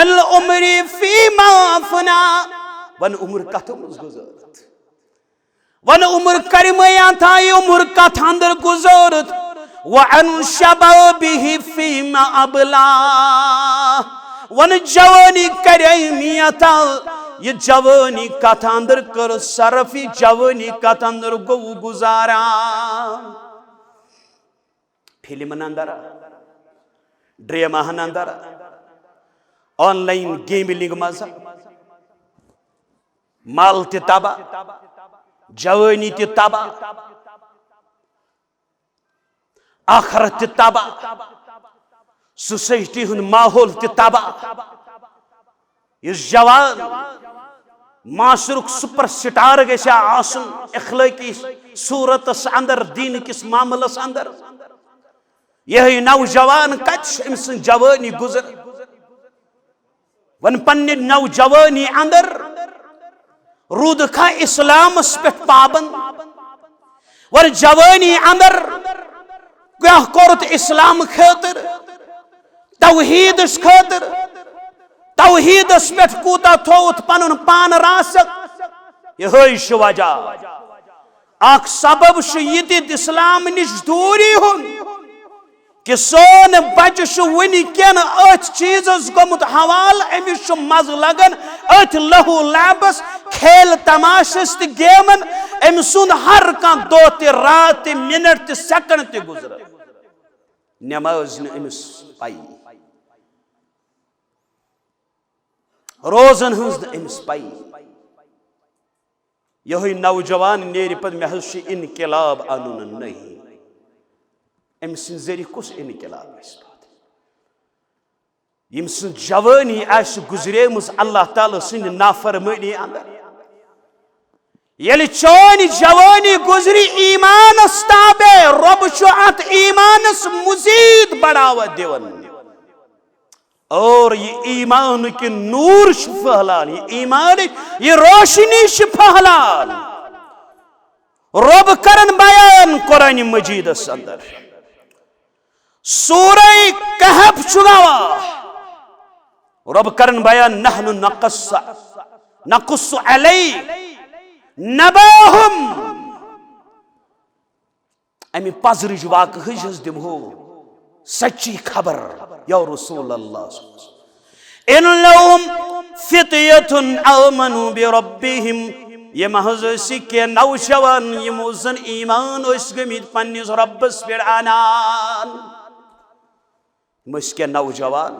हल उम्री फीमा फना वन उम्र कथ गुजरत वन उम्र करमया था उम्र कथ अंदर गुजरत व अन शबाबिही फीमा अबला वन जवानी करमिया था ये जवानी कथ अंदर कर सरफी जवानी कथ अंदर गो गुजारा फिल्म अंदर ड्रामा अंदर ऑनलाइन गेमिंग मजा माल तबा जवानी तबा आखरत तबा सोसाइटी हुन माहौल तबा इस जवान माशरुक सुपर स्टार गया आसन अखलाकी सूरत अंदर दीन किस मामलस अंदर यह नौजवान कच अम्स जवानी गुजर वन पन्ने नौजवानी अंदर रूद खा इस्लाम पे पाबंद वन जवानी अंदर क्या कोरत इस्लाम खातिर तौहीद खातिर तौहीद पे कूता थोत पन पान रासक यह वजह अख सबब इस्लाम निश दूरी हुन कि सोन बच वनिकन अथ चीज गोमुत हवाल अमिस मज लगन अथ लहू लैबस खेल तमाशस त गेमन अम सुन हर कह दो त रात मिनट त सेकंड त गुजर नमाज न अमिस पाई रोजन हंस न अमिस पाई यह नौजवान नेर पे मे इनकलाब अनुन नहीं अम जरिए कुछ इनकलाब यम जवानी गुजरेम अल्लाह ताला सिंध नाफरमानी अंदर ये चोन जवानी गुजरी ईमान ताबे रब अत ईमानस मजीद बढ़ावा दिवन और ये ईमान के नूर फहलान ये ईमान ये रोशनी फहलान रब करन बयान कुरान मजीदस अंदर सूरह कहफ चुगावा रब करन बयान नहनु नक़ुस्सु अलैक नबाहुम अमि पजरिज वाक़ह दिमहो सच्ची खबर या रसूल अल्लाह इन्नहुम फित्यतुन आमनु बिरब्बिहिम ये महज के नौजवान यमो जन ईमान गमित पन्निस रब्बस पे आनान के नौजवान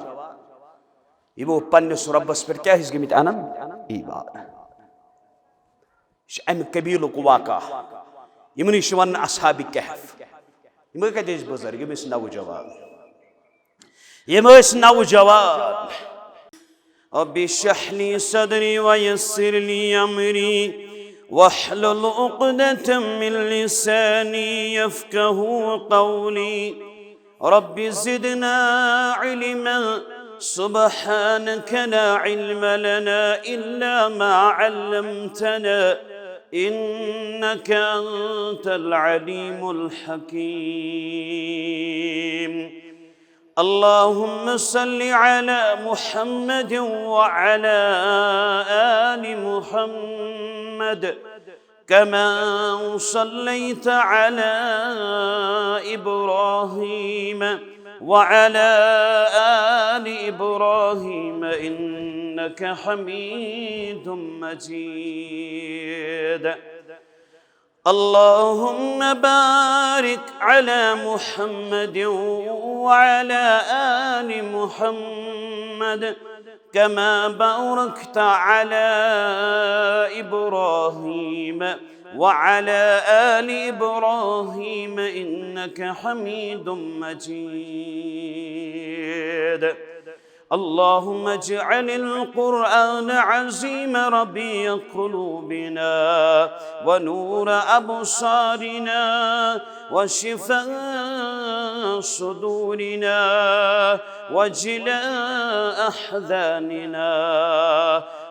यमो पन्निस रब्बस पे क्या गमित आनन ईमान अम कबीलुक वाक़ा यमन वन असहाब कहफ यम कत बुजुर्ग यम नौजवान यम नौजवान रब्बि इश्रह ली सदरी वयस्सिर ली अमरी वहलुल उक़दतम मिन लिसानी यफ़क़हू क़ौली रब्बि ज़िदना इल्मन सुब्हानक ला इल्म लना इल्ला मा अल्लमतना इन्नक अंतल अलीमुल हकीम अल्लाहुम्मा सल्लि अला मुहम्मद व अला आलि मुहम्मद कमा सल्लैत अला इब्राहीम व अला आलि इब्राहीम इन्नक हमीदुम मजीद अल्लाहुम्मा बारिक अला मुहम्मद व अला आलि मुहम्मद कमा बारकता अला इब्राहीम व अला आलि इब्राहीम इन्नक हमीदुम मजीद اللهم اجعل القرآن عظيم ربيع قلوبنا ونور أبصارنا وشفاء صدورنا وجلاء أحزاننا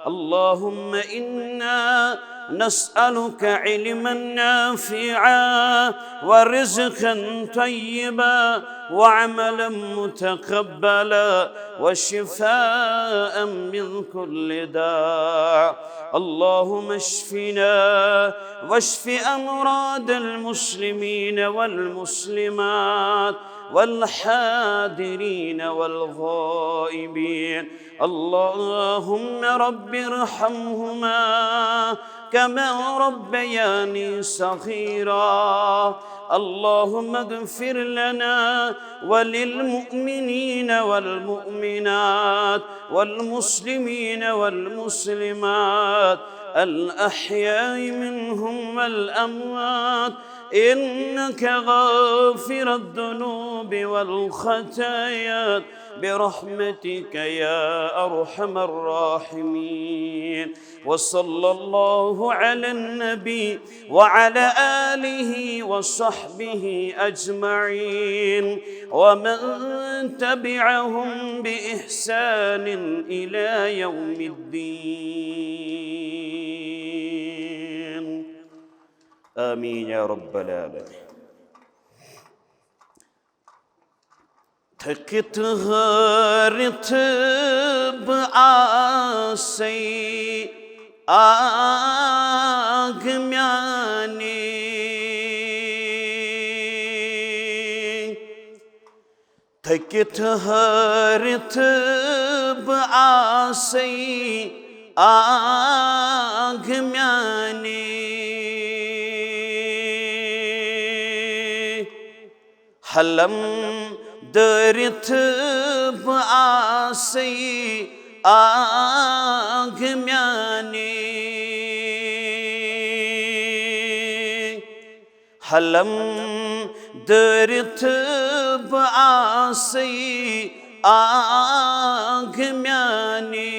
اللهم إنا نسألك علما نافعا ورزقا طيبا وعملا متقبلا وشفاء من كل داء. اللهم اشفنا واشف أمراض المسلمين والمسلمات والحاضرين والغائبين. اللهم رب ارحمهما كما ربياني صغيرا. اللهم اغفر لنا وللمؤمنين والمؤمنات والمسلمين والمسلمات الأحياء منهم والأموات إنك غافر الذنوب والخطايا برحمتك يا أرحم الراحمين. وصلى الله على النبي وعلى آله وصحبه أجمعين ومن تبعهم بإحسان إلى يوم الدين. آمين يا رب العالمين. थकित हरित आसे आग म्याने थकित हरित आसे आग म्याने हलम दरित आसे आग म्याने हलम दरित आसे आग म्याने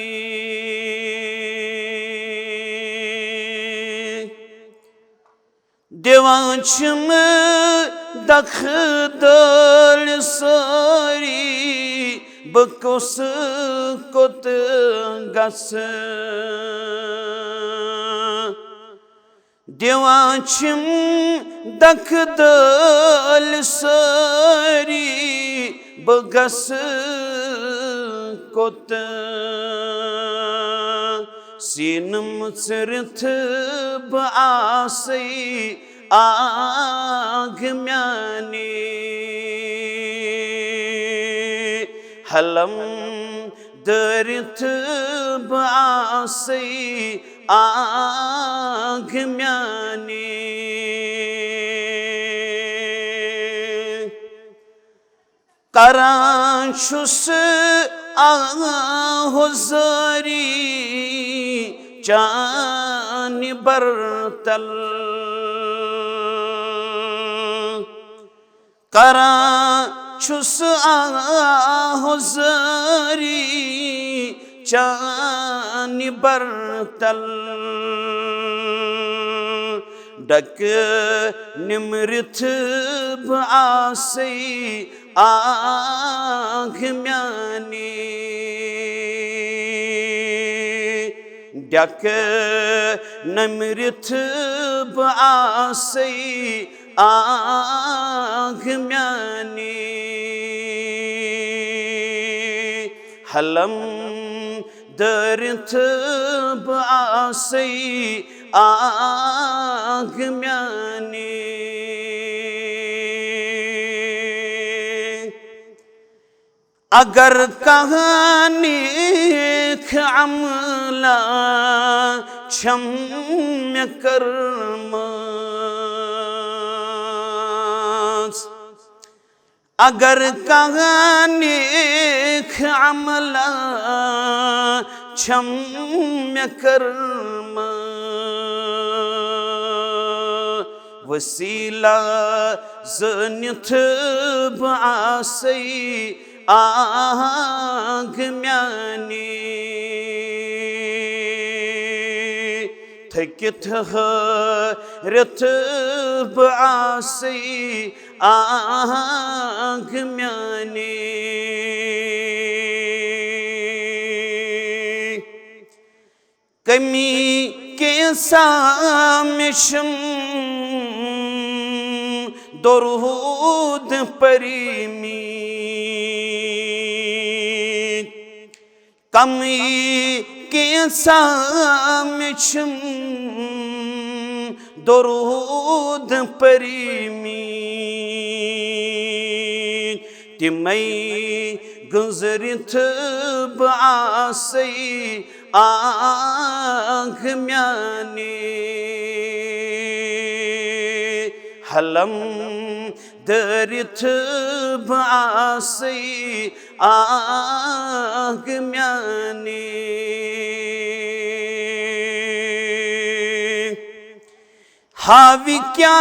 देवांचम दखदल सारी बकुस कुत गस देवांचम दखदल सारी बगस कुत सीनम सिरथ बासे आग म्याने हलम दरित बासे आग म्याने करांशुस आहुज़री चान बरतल करांशुस आहुज़री चान बरतल डक निमृथ बासे आग म्याने डक निमृथ बासे आग म्याने हलम दरिथ बासे आग म्याने अगर कहानी अमला क्षम्य कर्म अगर कहानी अमला क्षम्य कर्म वसीला ज़निथ बासे आग म्याने थकित हरित बासे आग म्याने कमी के सामिशम दरूद परिमी कमी के सामिशम दरूद परिमी तिमई गुजरित बासई आँख म्याने हलम दरित बासई आँख म्याने हावी क्या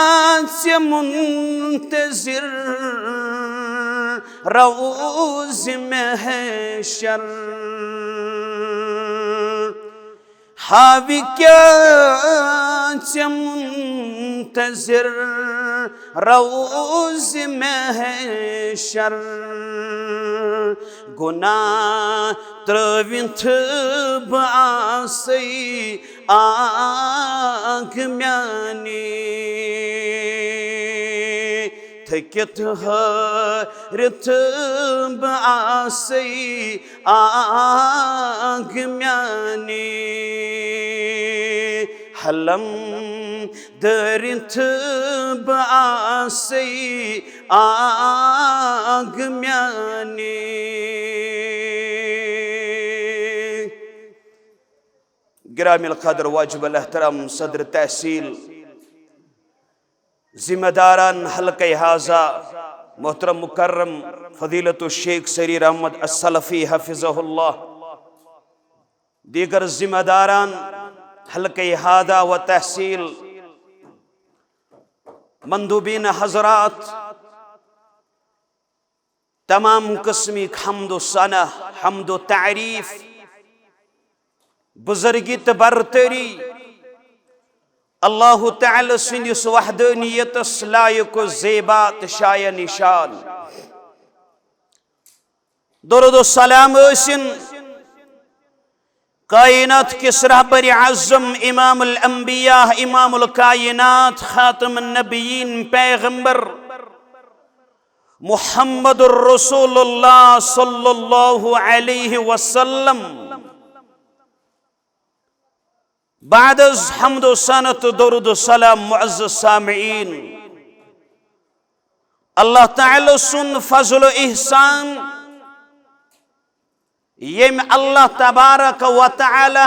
से मुंतजिर रऊज़ महशर हावी क्या से मुंतजिर रऊज़ महशर गुनाह त्रविंथ बासई आँख म्याने थकित हरित बासई आँख म्याने हलम दरित बासई आँख म्याने गिरामिल क़द्र वाजिबुल एहतराम सदर तहसील जिम्मेदारान हल्के हाजा मोहतरम मुकर्रम फजीलतु शेख सरीर अहमद अस्सलफी हफिज़हुल्लाह दीगर जिम्मेदारान हल्के हाजा व तहसील मंदूबीन हजरात तमाम किस्मी हम्दो सना हम्दो तारीफ बुजुर्गित बरतरी अल्लाह ताला सिंदिस वहदानियतस लायक ज़ेबात शाय निशान दुरूद सलाम ٲسِن कायनात किस रहबर आज़म इमामुल अंबिया इमामुल कायनात खातमुन नबीयीन पैगंबर मुहम्मदुर रसूलुल्लाह सल्लल्लाहु अलैहि वसल्लम बादज हम्दो सनत दुरूद सलाम मुअज़्ज़ज़ सामिईन अल्लाह ताला सुन फज़ल इहसान येम अल्लाह तबारक व तआला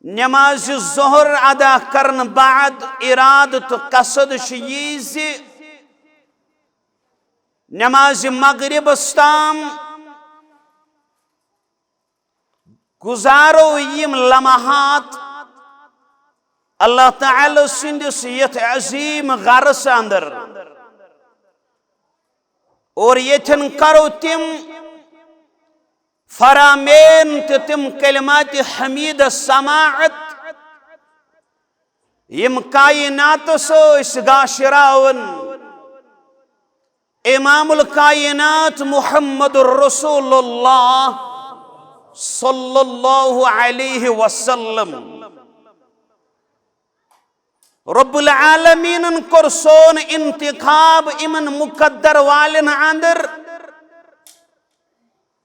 नमाज ज़ोहर अदा करन बाद इरादत कसद यीज़ नमाज मगरिब ताम गुजारो यम लम्हात अल्लाह ताला सिंदिस यथ अजीम गरस अंदर और यथन करो तिम फरामेन तिम कलिमात हमीद समाअत यम कायनात सो गाशरावन इमामुल कायनात मुहम्मदुर रसूलुल्लाह सल्लल्लाहु अलैहि वसल्लम रब्बुल आलमीन कर सोन इंतिखाब इमन मुकद्दर वालन अंदर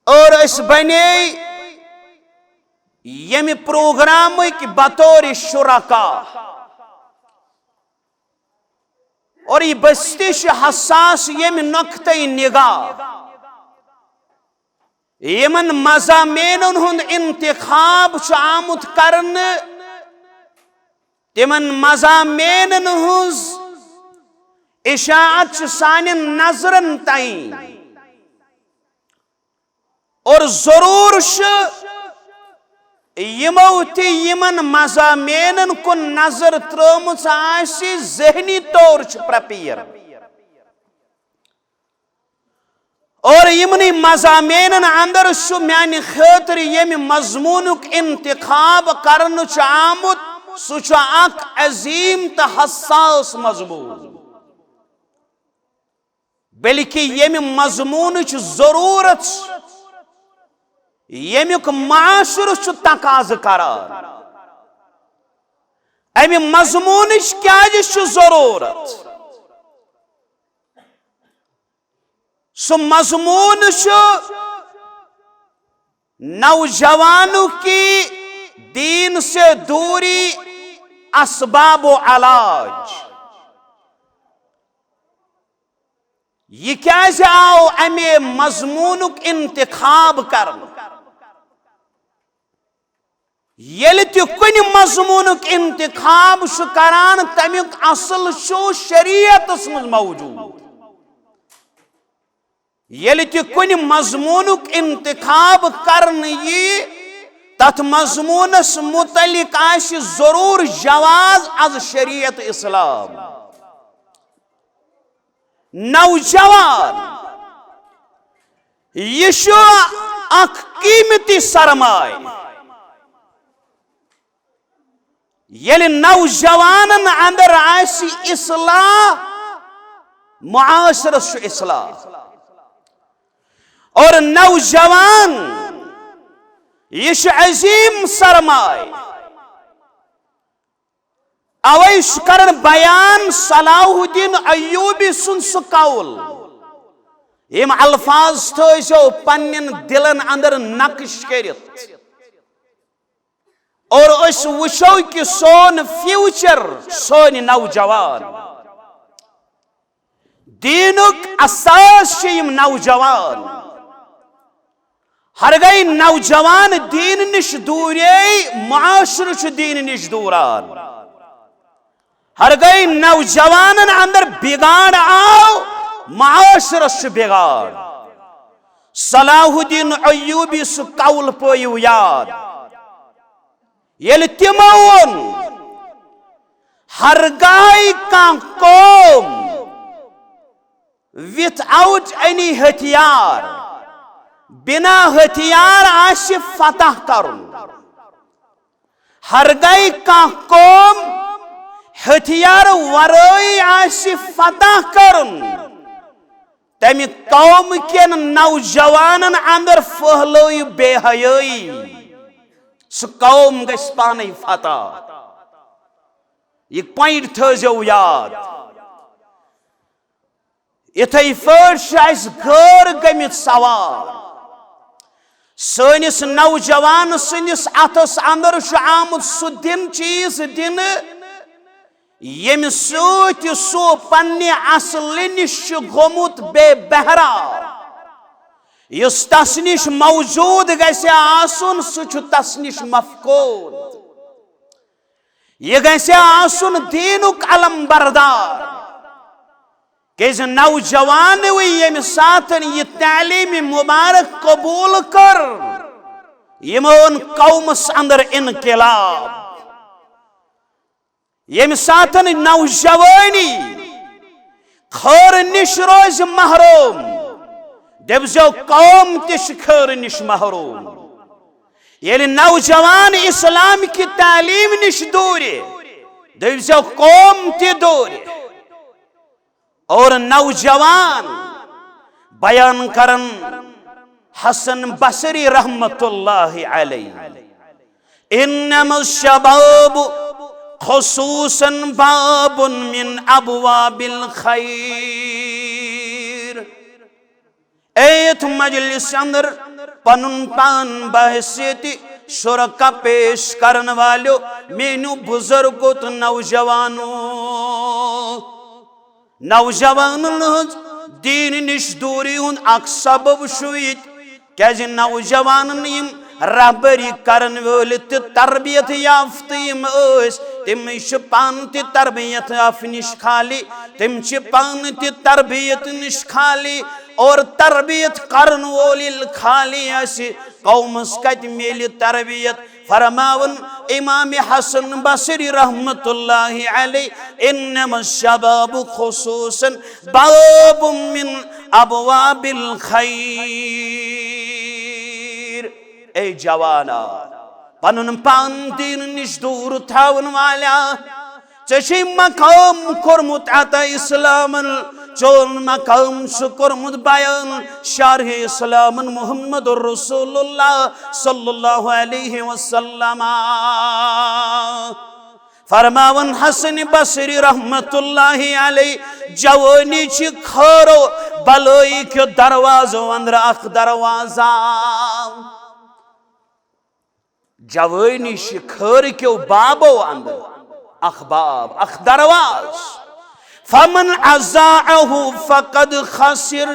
और इस बने यम प्रोग्राम की बतौर शुरका और ये बस्तिश हसास यम नक्ते निगाह यमन मज़ामीनुन हुंद इंतिखाब आमुत करन तिमन मज़ामीनुन हुंज इशाअत सानिन नजरन ताईं और जरूर यमो ति यमन मज़ामीनुन कुन नजर त्रोमुच आसि ज़हनी तौर प्रिपेयर और यमनी मज़ामीनन अंदर म्यान खतर यम मजमूनुक इंतिखाब करन आमुत सह अजीम तो हसास मजमून बल्कि यम मजमून जरूरत यमुक माशर तकाज करान अमि मजमून क्या जरूरत सो मजमून नौजवानों की दीन से दूरी असबाब अलाज ये क्या आओ अमे मजमूनुक इंतखाब कर ये कुन मजमूनुक इंतखाब करान तमुक असल शरीयत मज मौजूद ये कुन मजमूनुक इंतखाब करन ये तथ मजमूनस मुतलिक आशि जरूर जवाज अज शरीयत इस्लाम नौजवान ये अख कीमती सरमाय ये नौजवान अंदर आशि इस्लाह मुआशरस इस्लाह और नौजवान ये अजीम सरमाय अवै कर बयान सलाहुद्दीन अय्यूबी सुन सह कौल यम अल्फाज थो पन्न दिलन अंदर नक्श करित और अस वुचो कि सोन फ्यूचर सोन नौजवान दीनुक असास यम नौजवान हर गई नौजवान दीन निश दूरे मुआशर दीन निश दूरान हर गई नौजवान अंदर बिगाड़ आओ मुआशरस बिगाड़ सलाहुद्दीन अय्यूबी सु कौल पोयु याद ये तिमो वोन हर गई का कौम विथआउट एनी हथियार बिना हथियार आशि फतह करुन हर गई का कौम हथियार वरई आशि फतह करुन तमि कौम केन नौजवानन अंदर फहलोई बेहयाई सु कौम गस पाने फतह ये पॉइंट थो याद इथे फर्श गैर गमित सवार सनिस नौजवान सनिस अथस अंदर आमुत सह दिन चीज दिन यम सो पन्ने असल निश गोमुत बेबहरा युस तस निश मौजूद गसे आसुन सह तस निश मफकूद यह गसे आसुन दीनुक अलम बरदार कैसे नौजवान ये साथ ये तालीम मुबारक कबूल कर यमोन कौमस अंदर इनकलाब ये साथ नौजवानी खैर निश रोज महरूम दबजो कौम तिश खैर निश महरूम ये नौजवान इस्लाम की तालीम निश दूर दबजो कौम ति दूर और नौजवान बयान करन हसन बसरी रहमतुल्लाहि अलैहि इन्नमा शबाब खुसूसन बाबुन मिन अबवाबिल खैर एथ मजलिस अंदर पनुन पान बहसियति शुरका पेश करन वालो मेनू बुजुर्गो तो नौजवानों नौजवान दीन निश दूरी हुंद अख सबब शुइत क्या नौजवान रहबरी करन वोल तरबियत याफ्त तम पान तरबियत याफ निश खाली तम पान तरबियत निश खाली और तरबियत करन वोल खाली कौमस कत मिल तरबियत फरमावन इमाम हसन बसरी रहमतुल्लाहि अलैहि इन्नमा शबाब खुसूसन बाबुम मिन अबवाबिल खैर ए जवाना पनुन पान दीन निश दूर थावन वाला चे मकाम कोरमुत अता इस्लामन चोन मकाम शुक्रमुद बयान शारह इस्लाम मुहम्मद रसूलुल्लाह सल्लल्लाहु अलैहि वसल्लम फरमावन हसन बसरी रहमतुल्लाहि अलैहि जवानी छि खरो बलोई के दरवाजो अंदर अख दरवाजा जवानी छि खर के बाबो अंदर अखबाब अख दरवाज फमन अज़ाअहु फकद खसिर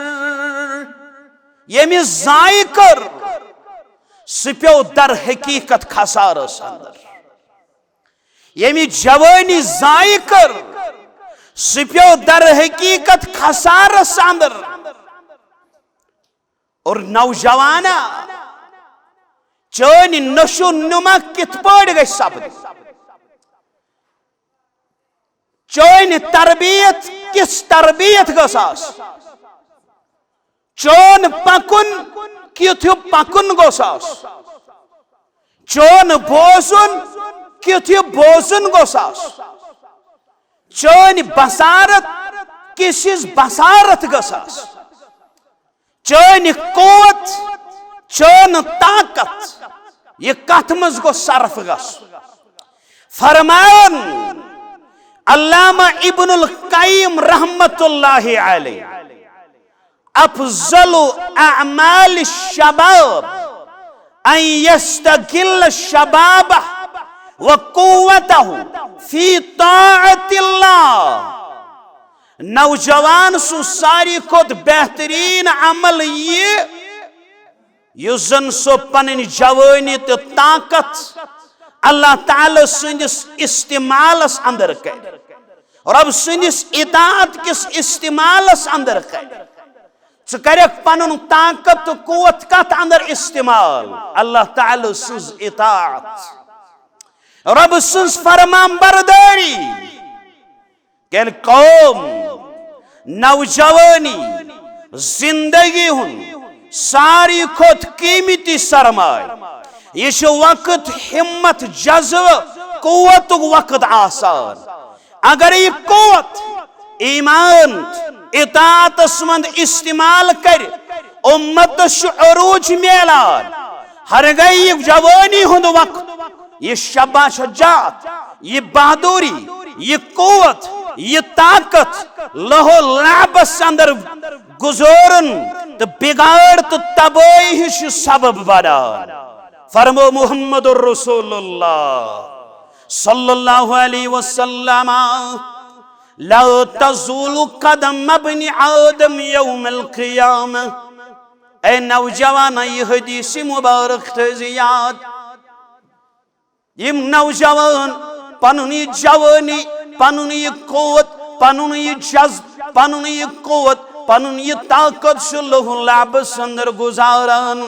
यमि ज़ाय कर सप्यो दर हकीकत खसारस अंदर यमि जवानी ज़ाय कर सप्यो दर हकीकत खसारस अंदर और नौजवाना चोन नशो नुमा कित पड़ गई सपद चोन तरबियत किस तरबियत गसास चोन पकुन किथु पकुन गसास चोन बोजुन किथु बोजुन गसास चोन बसारत किसिस बसारत गसास चोन कुव्वत चोन ताकत ये कथ मज गो सर्फ गस फरमान अल्लामा इब्नुल क़य्यिम रहमतुल्लाहि अलैहि अफज़लु अअमाल शबाब अन यस्तगिल शबाबह व कुव्वतहु फी ताअतिल्लाह नौजवान सु सारी खुद बेहतरीन अमल ये युजन सो पन जवानी तो ताकत अल्लाह ताला सुनिस इस्तेमालस अंदर कर रब सुनिस इताअत किस इस्तेमालस अंदर कर पनुन ताकत तो कुव्वत कत अंदर इस्तेमाल अल्लाह ताला सुज इताअत रब सुज फरमान बरदारी केन कौम नौजवानी जिंदगी हुन सारी खुद कीमती सरमाय ये वक्त हिम्मत जज्ब कुव्वत वक्त आसान अगर ये कुव्वत ईमान इताअतस मंद इस्तेमाल कर उम्मत अरूज मेलान हर गई जवानी हुंद वक्त ये शबा शजात ये बहादुरी ये कुव्वत ये ताकत लहो लाबस अंदर गुजरन तो बिगाड़ तो तबाही सबब बनान फरमो मुहम्मद रसूलुल्लाह सल्लल्लाहु अलैहि वसल्लम ला तज़ूलु कदम इब्न आदम यौमल क़ियामह ए नौजवान ये हदीस मुबारक याद यम नौजवान पनुन ये जवानी पनुन ये कुव्वत पनुन ये जज्ब पनुन ये कुव्वत पनुन ये ताकत लहु लाबस अंदर गुजारान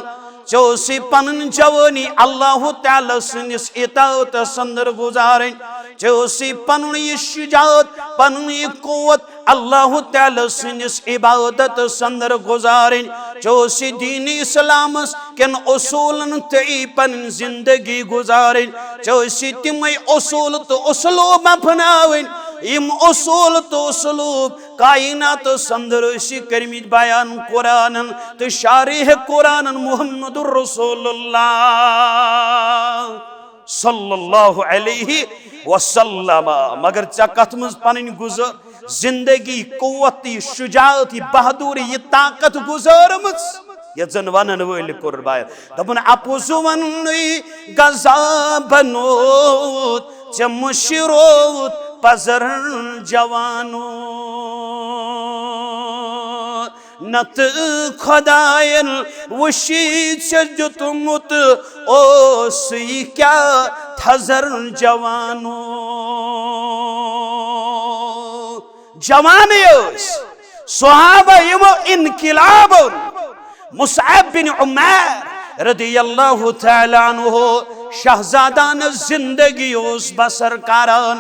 चौसी पनुन जवानी अल्लाह ताला सुनिस इताअतस अंदर गुजारें चौसी पनुन ये शुजाअत पनुन ये कुव्वत अल्लाह ताला सुनिस इबादतस अंदर गुजारें चौसी दीन इस्लामस केन उसूलन तई पन जिंदगी गुजारें चौसी तिमय उसूल तो उसलूब अपनावें इम उसूल तो उसलूब कायनात संदर करमित बयान कुरान तो शारिह कुरान मुहम्मदुर रसूलुल्लाह सल्लल्लाहु अलैहि वसल्लम मगर चकत मज पन गुजर जिंदगी कुव्वत शुजाअत बहादुरी ये ताकत गुजरमस ये जन वनन वल कुर्बान दपन अपोजु वन गजा बनोत चमुशिरोत पजर जवानो नत खुदायन वशी जुतमुत ओ सुई क्या थजर जवानो जवान सहाबा यमो इनकिलाब मुसअब बिन उमैर रदियल्लाहु तआला अन्हु शहजादान जिंदगी उस बसर करान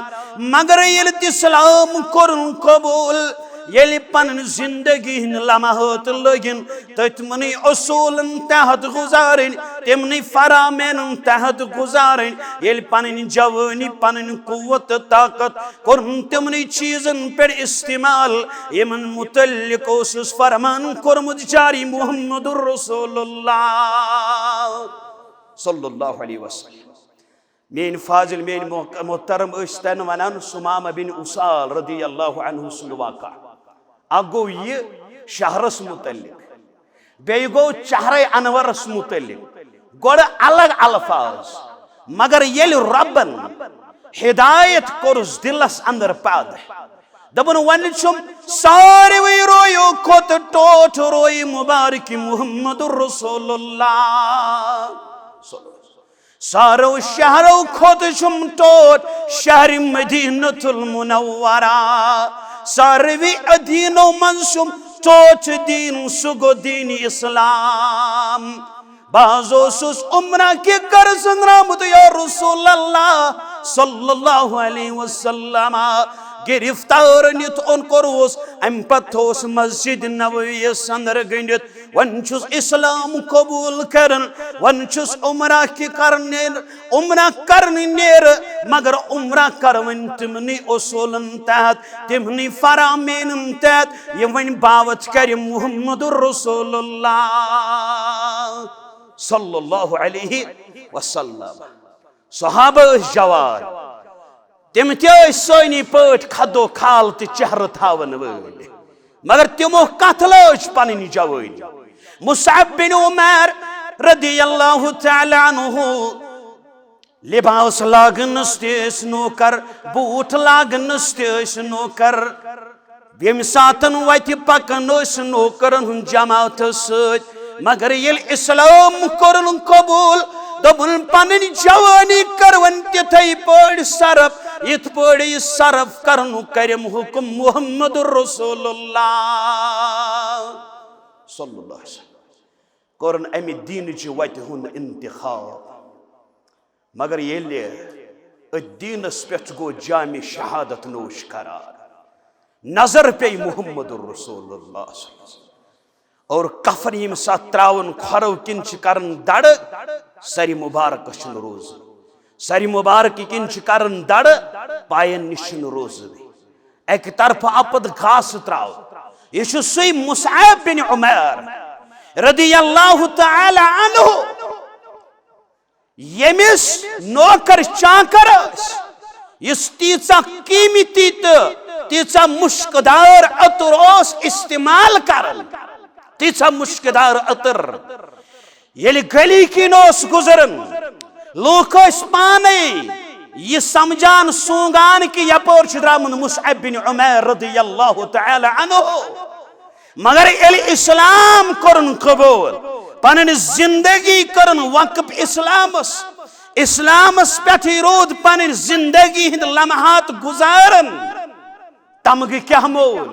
मगर ये इस्लाम कुरन कबूल येली पन जिंदगी हिन लम्हात लगिन तमनी उसूलन तहत गुजारिन तमनी फरामेन तहत गुजारिन येली पन जवानी पन कुव्वत ताकत कोरन तमनी चीजन पे इस्तेमाल यमन मुतल्लिक ओसुस फरमान कोरमुद जारी मुहम्मदुर रसूलुल्लाह सल्लल्लाहु अलैहि वसल्लम मेन फाजिल मेन मोहतरम तन वनान सुमामा बिन उसाल रदियल्लाहु अन्हु सुंद वाक़ा अगो ये शहरस मुतल्लिक बेय गो चहरे अनवरस मुतल्लिक गोड़ अलग अल्फाज मगर येल रब्बन हिदायत कोरस दिलस अंदर पैदा दबन वन छुम सारे वे रोयो खोत टोट रोई मुबारक मुहम्मदुर रसूलुल्लाह सारो शहरों खोत छुम टोट शहर मदीनतुल मुनव्वरा सारवी अदीनो मंसुम टोट दीन सुगो दीन इस्लाम बाजोसुस उम्रा के कर संग्राम तो या रसूल अल्लाह सल्लल्लाहु अलैहि वसल्लम गिरफ्तार नित उन कोरोस अम पथोस मस्जिद नबवी अंदर गंडित वंचुस इस्लाम कबूल करन वंचुस उम्रा की करने उम्रा करने नेर मगर उम्रा करवन तिमनी उसूलन तहत तिमनी फरामेन तहत ये वन बावत कर मुहम्मदुर रसूलुल्लाह सल्लल्लाहु अलैहि वसल्लम सहाबा जवान तम तनी पट खदो खाल तो चेहर थावन वल मगर तमो कथ लज पन जवानी मुसअब बिन उमैर रदियल्लाहु तआला अन्हु लिबास लागनस तेस नौकर बूट लागनस तेस नौकर यम सातन वत पकन नौकरन हुन जमात सत मगर येल इस्लाम कोरन कबूल दबुन पन जवानी करवन तिथै पड़ सरफ इत पड़ सरफ करनु करम हुक्म मुहम्मदुर रसूलुल्लाह सल्लल्लाहु अलैहि वसल्लम कोरन अमि दीन च वत हुन इंतखाब मगर येले दीनस पे गो जामि शहादत नोश करार नजर पे मुहम्मदुर रसूलुल्लाह और कफन यम सात त्रावन खरव किन करन दड़ सरी मुबारक रोज सरी मुबारक किन करन दड़ पायन निशन रोज एक तरफ अपद घास त्राव यह सही मुसअब बिन उमैर रदियल्लाहु तआला अन्हु यमिस नौकर चाकर इस तीचा कीमती तो तीचा मुश्कदार अतर इस्तेमाल करन तीचा मुश्कदार अतर ये गली किन गुजरन लूक पाने यह समझान सूंगान कि यपोर द्रामुन मुसअब बिन उमैर रदियल्लाहु तआला अन्हु मगर ये इस्लाम करन कबूल पन जिंदगी करन वक्फ इस्लामस पे रोद पन जिंदगी हिंद लम्हात गुजारन तमग क्या मोल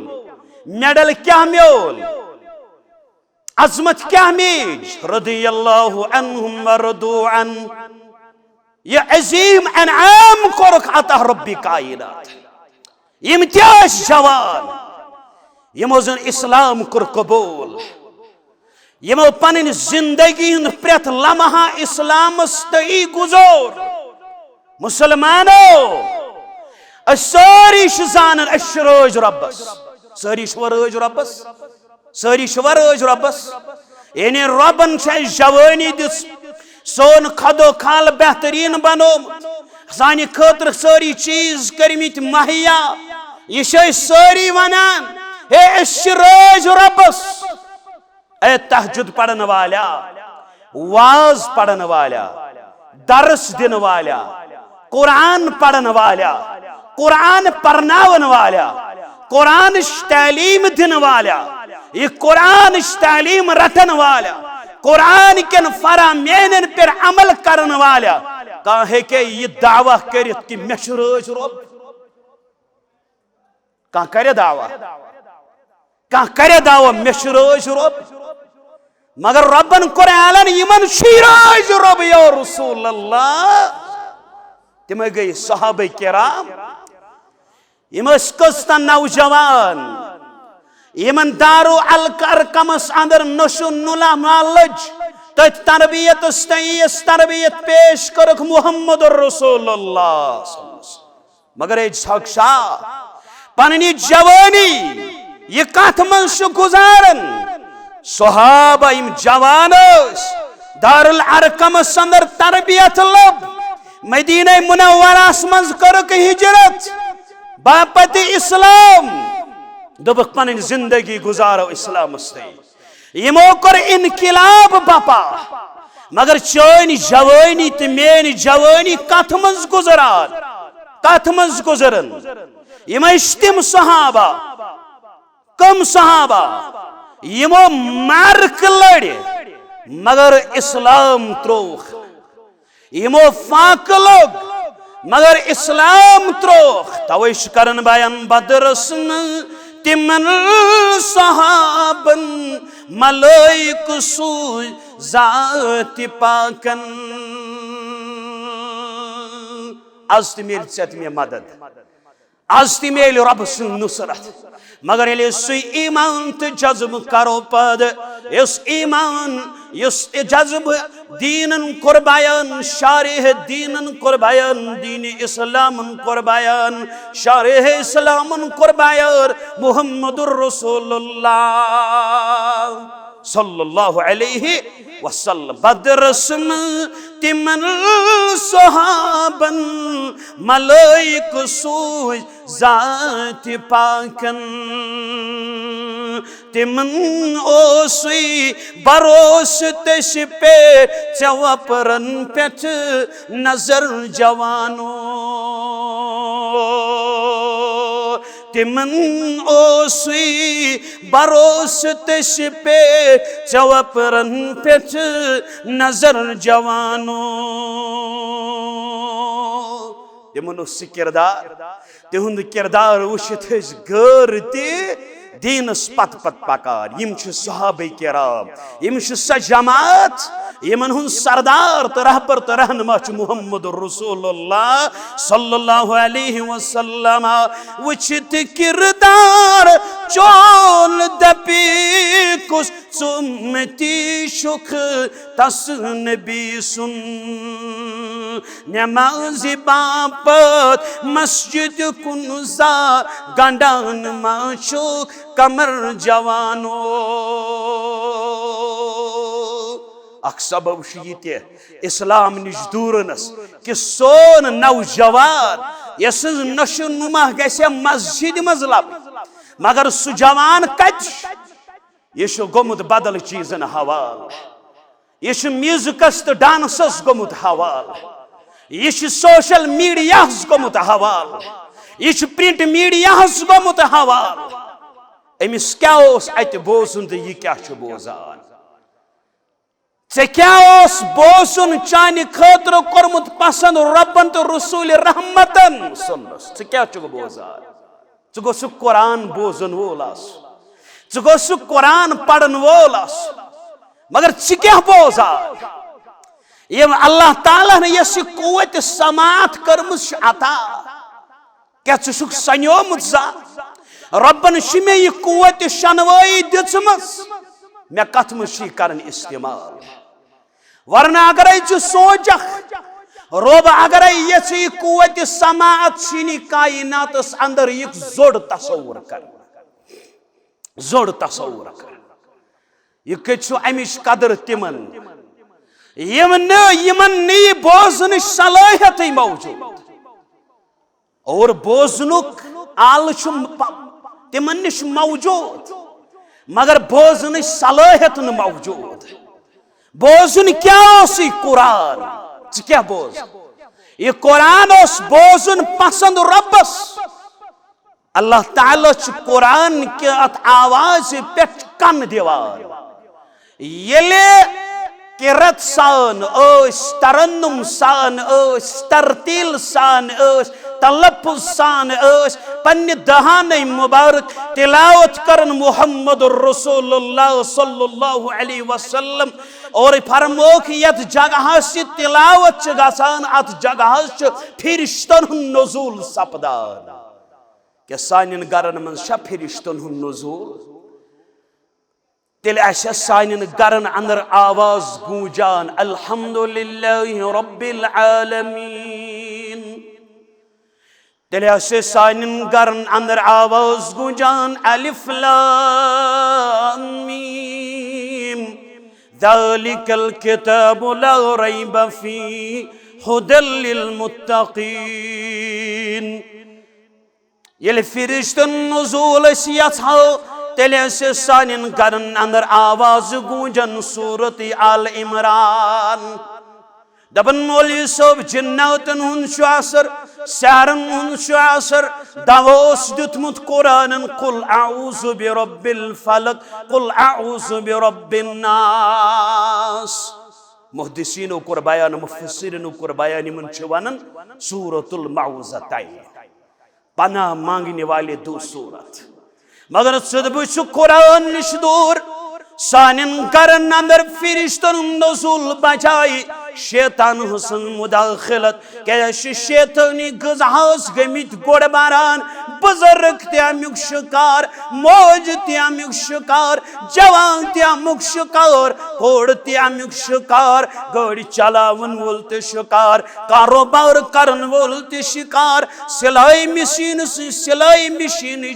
मेडल क्या मोल अजमत क्या मीज रदियल्लाहु अन्हुम व रदू अन ये अजीम अनआम कोरक अता रब्बी कायनात इम्तियाज जवान यमो जन इस्लाम कर कबूल यमो पन जिंदगी प्रेथ लम्हा इस्लामस तई गुजोर मुसलमानो सारी जानन रोज रब्बस सारी रोज रब्बस सारी रोज रब्बस यानी रबन जवानी दिस सोन खदो खाल बेहतरीन बनोमुत सानि खतर सारी चीज करमित मुहैया यह सारी वनान हे रोज रब्बस ए तहज्जुद पढ़न वाला वाज पढ़न वाला दरस दिन वाला कुरान पढ़न वाला कुरान पढ़नावन वाला कुरान तालीम दिन वाला ये कुरान तालीम रटन वाला कुरान के फरामेन पर अमल करने वाला कहे के ये दावा कर कि मे रोज रब कह करे दावा कह करे दावा मे रोज रब मगर रबन कुरान यमन रोज रब या रसूल अल्लाह तिम गई सहाबे किराम यम कस्ता नौजवान यमन दारू अल अरकमस अंदर नशो नुला लज तथ तरबियत तरबियत पेश कर मुहम्मद रसूलुल्लाह मगर छा पन्नी जवानी यह कथ मन गुजारन सहाबा यम जवान दारुल अरकमस अंदर तरबियत लब मदीना मुनव्वरस मज करक हिजरत बापत इस्लाम दोबक पन जिंदगी गुजारो इस्लाम यमो कर इनकिलाब बापा मगर चोन जवानी तो मेन जवानी कथ मज गुजरान कथ मज गुजरन यम तिम सहाबा कम सहाबा यमो मार्क लड़ मगर इस्लाम त्रोख यमो फाक लोग मगर इस्लाम त्रोख तवे करन बयान बदरस तिमन सहाबन मलाइक सूय जात पाकन आज तिमेल चत में मदद आज तिमेल रब सुन नुसरत मगर ये सु ईमान तो जज्ब करो पद इस ईमान इस जज्ब दीनन कुर्बान शारिह दीनन कुर्बान दीन इस्लामन कुर्बान शारिह इस्लामन कुर्बान मुहम्मदुर रसूलुल्लाह सल्लल्लाहु अलैहि वसल्लम बदरस्म तिमन सहाबन मलाइक सूय जात पाकन तिमन ओसुई बरोस तश पे चवपरन पेट नजर जवानो तिमन ओसुई बरोस तश पे चवपरन पेट नजर जवानो तिमन किरदार तिहुंद किरदार वुशित गर दीनस पत पत पकार यम सहाबे किराम यम स जमात यमन हुन सरदार तो रहबर तो रहनुमा मुहम्मद रसूलुल्लाह सल्लल्लाहु अलैहि वसल्लम वुचित किरदार चोल दपी कुछ सुमती शुख तस नबी सुन नमाज़ी बापत मस्जिद कुनजा गंडान माशुक कमर जवानो अख सबब ये इस्लाम निश दूरनस कि सोन नौजवान यस नशो नुमा गसे मस्जिद मज लब मगर सु जवान कत यह गोमुत बदल चीजन हवाल यह म्यूजिकस तो डांसस गोमुत हवाल यह सोशल मीडिया गोमुत हवाल यह प्रिंट मीडिया गोमुत हवाल अमिस क्या अत बोजुन तो यह क्या बोजान ऐ क्या बोजुन चान खतर कोर्मुत पसंद रब्बन तो रसूल रहमतन सुनस ऐ क्या बोजान गो सु कुरान बोजन वोल गो सु कुरान पढ़न वोल मगर क्या बोजान ये अल्लाह ताला ने यस कुव्वत समात कर्मुस अता क्या चुक सन्योमुत जा रब्बन मे यह कुव्वत शनवाई दिचमस मे कथ मि कर इस्तेमाल वरना अगर सोच रोब अगर ये कुव्वत समात शीनी कायनात अंदर यह जोड़ तस्वुर कर यह कत अमिश कदर तिमन यमन बोजन सलाहियत मौजूद और बोजनुक आल तिमन निश मौजूद मगर बोजन सलाहियत मौजूद बोजन क्या कुरान क्या बोज यह कुरान बोजन पसंद रब्बस अल्लाह ताला कुरान के अत आवाज पे कन दिवान येले किरत सान तरन्नुम सान तरतील सान तलफ़ुज़ सान पन्ने दहान मुबारक तिलावत करन मुहम्मद रसूलुल्लाह सल्लल्लाहु अलैहि वसल्लम और फरमोक यत जगह से तिलावत गसान अत जगह फिरिश्तन नुज़ूल सपदान क्या सानिन गरन मन फरिश्तन नज़ूल तेल आशा सानिन गरन अंदर आवाज गूंजान अल्हम्दुलिल्लाहि रब्बिल आलमीन। तेल आशा सानिन गरन अंदर आवाज गूंजान अलिफ लाम मीम ज़ालिकल किताबु ला रैब फीहि हुदल लिल मुत्तकीन। येल फिरिश्तन नुज़ूल यछाओ तेल सानिन गरन अंदर आवाज गूंजन सूरत आल इमरान। दपन मौलवी सोब जिन्नातन हुंद असर सहरन हुंद असर दवोस दुतमुत कुरानन कुल अऊज़ु बिरब्बिल फलक कुल अऊज़ु बिरब्बिन नास। मुहद्दिसीनो कोर बयान मुफस्सिरीनो कोर बयान यमन छ वनन सूरतुल मऊज़तैन पनाह मांगने वाले दो सूरत। मगर सदबु कुरान निश दूर सानिन गरन अंदर फिरिश्तन नुज़ूल बचाई शैतान हुसन मुदाखलत क्या शैतानी गज़ास गमित गोड़ बारान बुजुर्ग त्यामुक शिकार मौज त्यामुक शिकार जवान त्यामुक शिकार कोड़ त्यामुक शिकार गाड़ी चलावन वोल शिकार कारोबार करन वोल शिकार सिलाई मशीन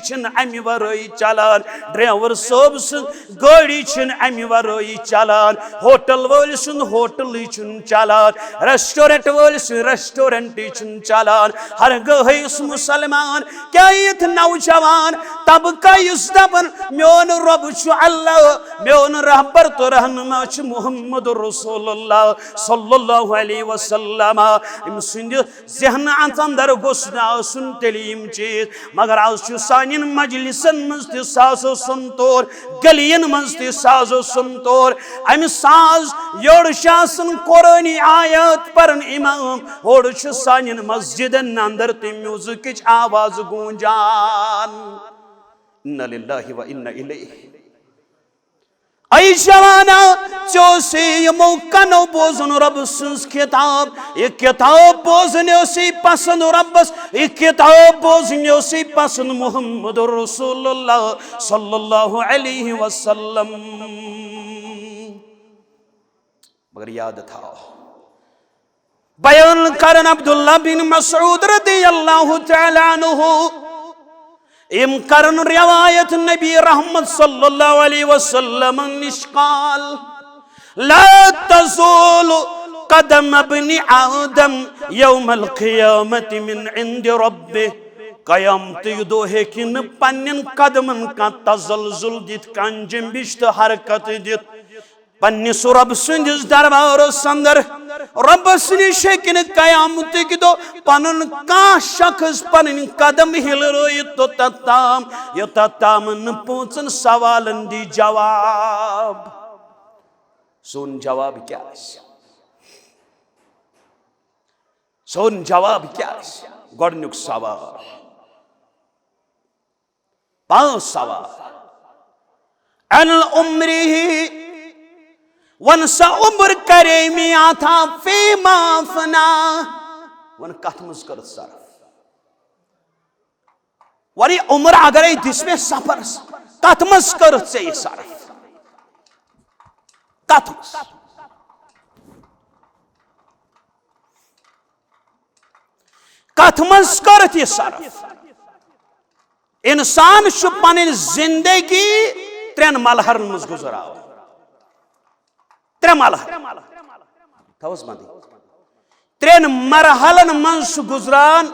छन अमि वरई चलान ड्राइवर सोब गाड़ी छन अमि वरई चलान होटल वोल होटल छन चलान रेस्टोरेंट वोल रेस्टोरेंट छन चलान हर गहस मुसलमान क्या इत नौजवान तब का युस दपन मोन रब छु अल्लाह मोन रहबर तो रहनुमा छु मुहम्मद रसूलुल्लाह सल्लल्लाहु अलैहि वसल्लम। इम सुंद जहन अंदर गोसना सुन तलीम चीज मगर आज छु सानिन मजलिसन मस्त साजो संतोर गलियन मस्त साजो संतोर अम साज योड़ शासन कुरानी आयत परन इमाम ओड़ छु सानिन मस्जिदन अंदर ते म्यूजिक आवाज गूंजान। इन्ना लिल्लाहि व इन्ना इलैहि। ऐ जवाना चोसे यमो कनो बोजन रब सुन्स किताब ये किताब बोजने से पसंद रब्बस ये किताब बोजने से पसंद मुहम्मद रसूलुल्लाह सल्लल्लाहु अलैहि वसल्लम। मगर याद था बयान करन अब्दुल्लाह बिन मसऊद रदियल्लाहु तआला अन्हु इम करन रिवायत नबी रहमत सल्लल्लाहु अलैहि वसल्लम निष्काल ला तज़ूलु कदम इब्न आदम यौमल क़ियामति मिन इंद रब्बिह। क़यामत दो है कि न पन्नन कदमन का तज़ल्ज़ुल दित कंजम बिश्त हरकत दित पन्निस रब सुंदिस दरबार अंदर रब्बस निश हेकिन क़यामत की दो पनुन का शख्स पन कदम हिल रोयत तो तत्ताम न पहुंचन सवालन दी जवाब। सोन जवाब क्या है? सोन जवाब क्या है? गोडनुक सवाल पांच सवाल अन उम्रिही वन सा उम्र करे मिया था फी माफना वन कथ मज कर सरफ वरी उम्र अगर दिसमें सफर कथ मज कर से सरफ कथ कथ मज कर सरफ। इंसान पन जिंदगी त्रेन मलहर मज गुजराव त्रे मलहर थवस मदी त्रेन मरहलन मज गुजरान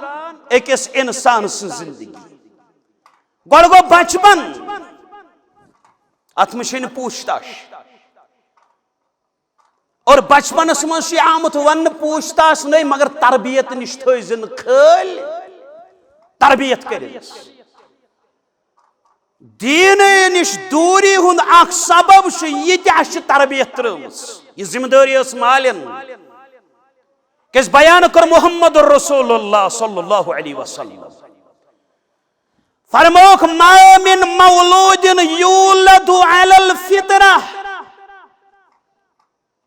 अकिस इंसान जिंदगी गोड़ गो बचपन अत में पूछताछ और बचपनस मज आमुत वन पूछताछ नहीं मगर तरबियत निश थन खल तरबियत कर दीन निश दूरी हुंद अख सबब यह तरबियत त्रमस यह जिम्मेदारी मालन किस बयान कर मुहम्मद रसूलुल्लाह सल्लल्लाहु अलैहि वसल्लम फरमोक मा मिन मौलूदिन यूलदु अलल फितरा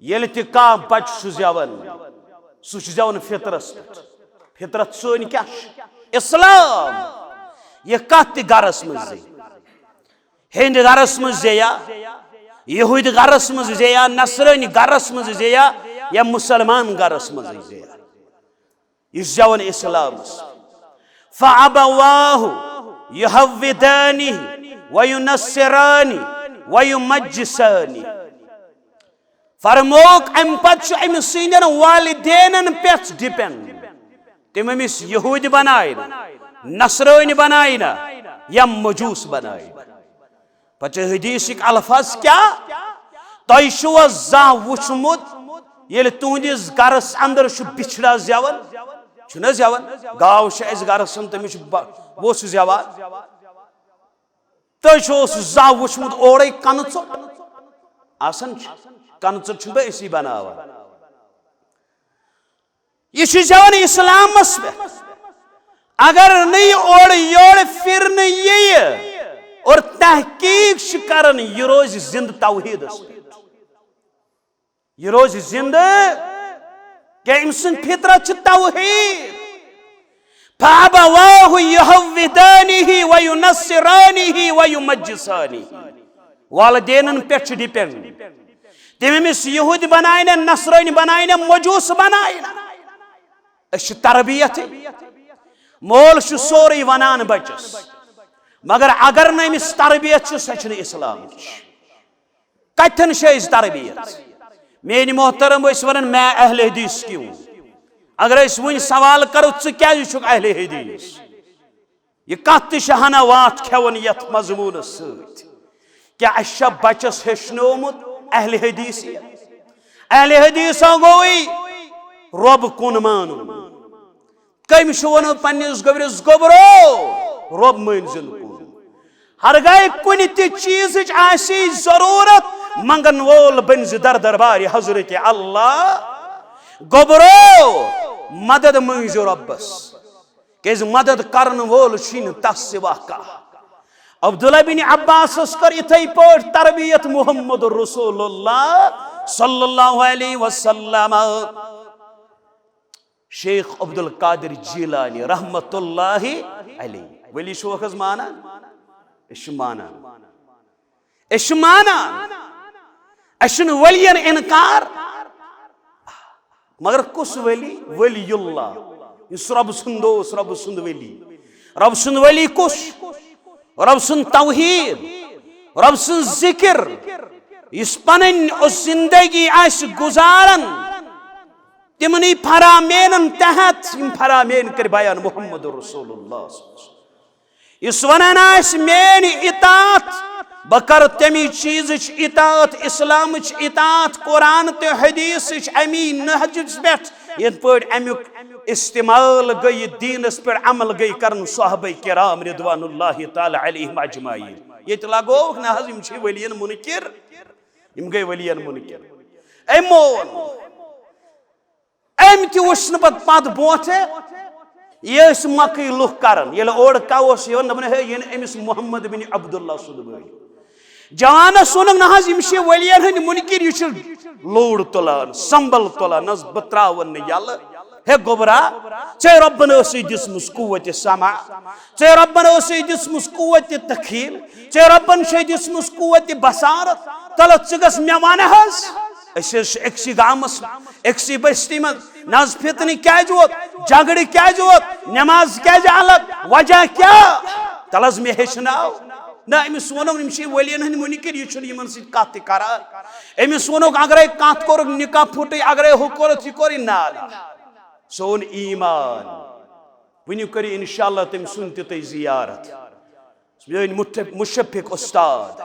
येल ति का बच सुजवन सुजवन फितरस फितरत सोन क्या इस्लाम यह कत गरस मज हिंद गरस मज या यहूद गरस मज जया, नसरानी गरस मज जया या मुसलमान गरस मज जया, इस जवन इस्लाम फ़अबवाहु युहव्विदानी वयुनस्सिरानी वयुमज्जिसानी। फरमोक अम पत अमिस सिंदन वालिदैन पे डिपेंड, तम अमिस यहूद बनाए नसरानी बनाए या मजूस बनाए। पच हदीसिक अल्फाज क्या तुम जा वुचमुत ये तुहदिस गरस अंदर बिछड़ा जवन जवन गाव गरस तमिस वो जवान तुम जा वुचमुत ओरे कन चोट आसन कन चोट बसी बनावान यह जवन इस्लामस पे अगर नहीं ओर योर फिर ये और तहकीक करन यह रोज जिंद तौहीदस पे, यह रोज जिंद क्या अम सद फितरत तौहीद। फ़अबवाहु युहव्विदानिही वयुनस्सिरानिही वयुमज्जिसानिही। वालिदैन पे डिपेंड, तम अमिस यहूद बनाए नसरानी बनाए मजूस बनाए तरबियत मोल सोरे वनान बचस, मगर अगर न अमिस तरबियत सह इस्लाम कथन तरबियत। मेरी मोहतरम वन मैं अहले हदीस क्यों, अगर वन सवाल करो क्या अहले हदीस, यह कत हना वाट खेवन ये मजमून क्या अशा बचस हेचनोमुत अहले हदीस। अहले हदीस गोई रब कुन मानु, कमिस वन पन्निस गोबरस गोबरो रब मनजिल कुन। हरगाय कुन चीज जरूरत मंगन वोल बन दर दरबार हजरत अल्लाह गोबरो मदद मंजो रब्बस के मदद करन वोल तस सिवा कह। अब्दुल्ला बिन अब्बास कर इथे पे तरबियत मुहम्मद रसूलुल्लाह सल्लल्लाहु अलैहि वसल्लम। शेख अब्दुल कादिर जीलानी रहमतुल्लाहि अलैहि वली शोखस माना माना अशन वलियन इनकार, मगर कुस वली वलियुल्लाह इस रब सुंदोस रब सुंद वली कुश रब सुंद तौहीद रब सुंद जिक्र इस पन जिंदगी आस गुजारन तिमनी फरामेन तहत फरामेन कर बयान मुहम्मद रसूलुल्लाह। इस वनान मेन इतात बह कर तमी चीज इतात इस्लाम इतात कुरान तो हदीस अमी नहज पे यथ पे अमुक इस्तेमाल गई दीनस पे अमल गई कर सहाबा किराम रिदवानुल्लाहि ताला अलैहिम अजमाइन। ये लगो नहज वलियन मुनकिर गई वलियन मुनकिर अमो अम तह पत बोथे ये मकई लुख कर ओर कवस हे अमिस मोहम्मद बिन अब्दुल्ला सुद जवान सुन नह वलियन हंद मुनकिर यह लोड तुलान संबल तुलान बह त्रावन यल हे गोबरा चे रब्बन दिसमुस कुव्वत समा, चे रब्बन दिसमुस कुव्वत तखील, चे रब्बन दिसमुस कुव्वत बसारत तल गस मे वन अक्सी गामस अक्सी बस्ती मज न फितन क्या झगड़ क्या नमाज क्या अलग वजह क्या तलज मे हेचनाव ना अमिस वो वलियन हंद मुनकिर यह कत कर अमिस वो अगर कत कोर निकाह फुट अगर हु कोर यह कोर ना सोन ईमान वन कर इंशाअल्लाह तम सुन तुम जियारत मुशफ़िक उस्ताद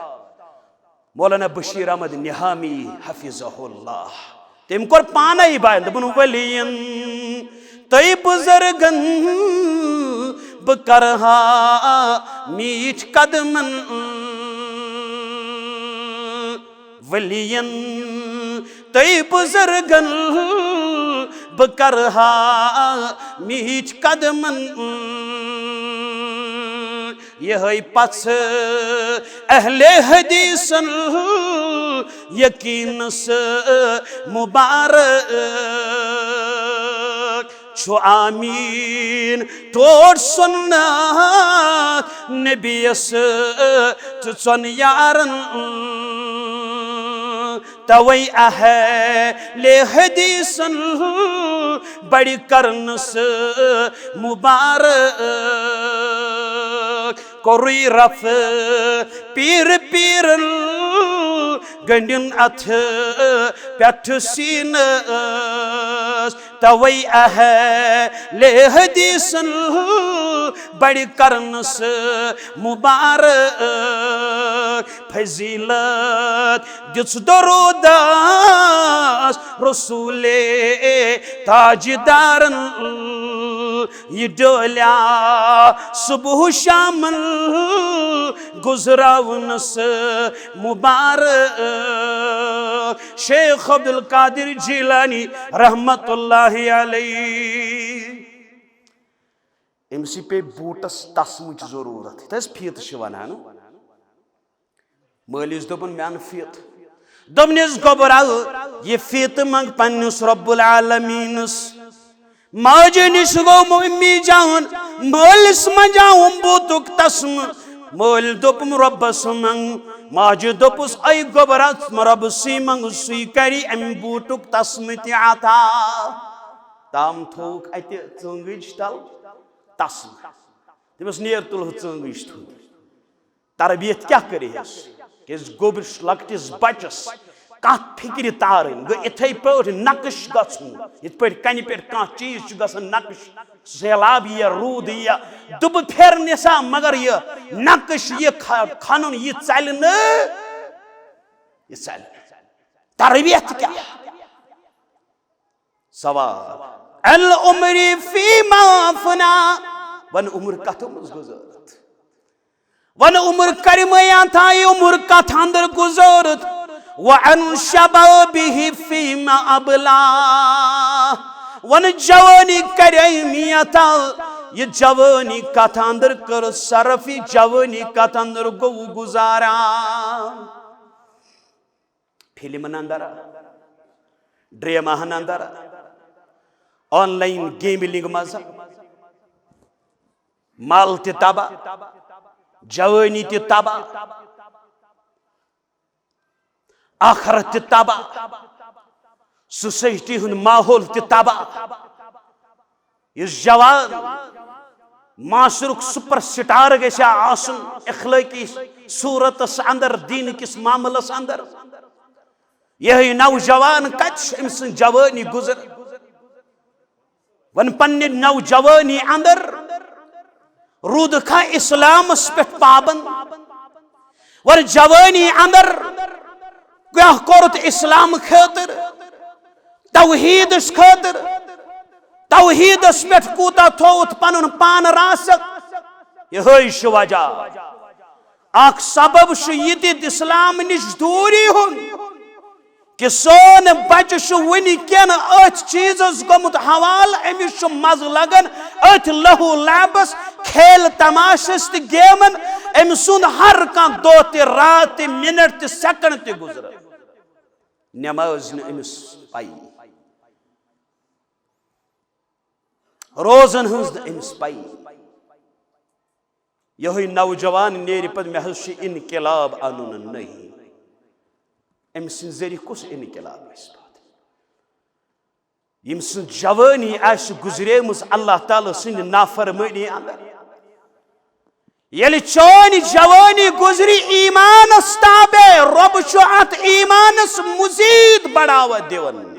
मौलाना बशीर अहमद निहामी हफिज़हुल्लाह तम कोर पाने बयान दपन वलियन तय बुजुर्गन बह करहा मीठ कदमन वलियन तय बुजुर्गन बह करहा मीठ कदमन यह पछ अहले हदीसन यकीन मुबारक छु आमीन तोड़ सुन्ना नबीस चुन यारन तवई अहले हदीसन बड़ी करनस मुबारक कोरी रफ पीर पीरन गंडिन अथ पेठ सीनस तवई अहले हदीसन बड़ी करनस मुबारक फजीलत दिस दरूदास रसूले ताजदारन ये डोल्या सुबह शामन गुजरावनस मुबारक शेख अब्दुल कादिर जिलानी रहमतुल्लाहि अलैहि एमसी पे बूटस तस्मुच जरूरत तस फीत वनान मलिस दोपन म्यान फीत दोपनिस गोबराव ये फीत मंग पन्नुस रब्बुल आलमीनस माजे निश गो मम्मी जान मलिस मजाऊं बूतुक तस्म मोल दोपम रब्बस मंग माजे दोपुस आई गोबरात रब सी मंग सुई करी एम बूटुक तस्म आता ताम थोक अति चंगिज तल तस्म तमस नेर तुल चंगिज थोक तरबियत क्या करे गोबिस लकटिस बचस कत फिक्र तारन गो इथे पे नक्श गन इत पे कन पे कह चीज गसन नक्श सैलाब ये रूद ये दुब फेर निसा मगर ये नक्श ये खनन ये चल तरबियत क्या सवाल अल उमरी फीमा फना वन उम्र कथ गुजरत वन उम्र करमया था उम्र कथ अंदर गुजरत वन शबाबिही फीमा अबला वन जवानी करमिया था ये जवानी कथ अंदर कर सरफी जवानी कथ अंदर गो गुजारा फिल्म अंदर ड्रामा अंदर ऑनलाइन गेमिंग मजा माल तबा जवानी तबा आखरत तबा सोसाइटी हुन माहौल तबा इस जवान माशरुक सुपर स्टार गया आसन अखलाकी सूरत अंदर दीन किस मामलस अंदर यही नौजवान कच जवानी गुजर वन पन्ने नौजवानी अंदर रूद खा इस्लाम पे पाबंद वर जवानी अंदर क्या कोरत इस्लाम खातिर तौहीदस खातिर तौहीदस पे कूता थोत पन पान रासक यह वजह अख सबब ये इस्लाम निश दूरी हुन कि सोन बच वनिकन अथ चीजस गोमुत हवाल अमिस मज लगन अथ लहू लाबस खेल तमाशस त गेमन अमि सुंद हर कह दो रात मिनट सेकंड त गुजर नमाज न अमिस पाई रोजन हंस न अमिस पाई यही नौजवान नेर पे मे इनकलाब अनुन नहीं अम जरिए कुछ इनकलाब यम जवानी गुजरेम अल्लाह ताला सद नाफरमानी अंदर ये चोन जवानी गुजरी ईमानस ताबे रब अत ईमानस मजीद बढ़ावा दिवन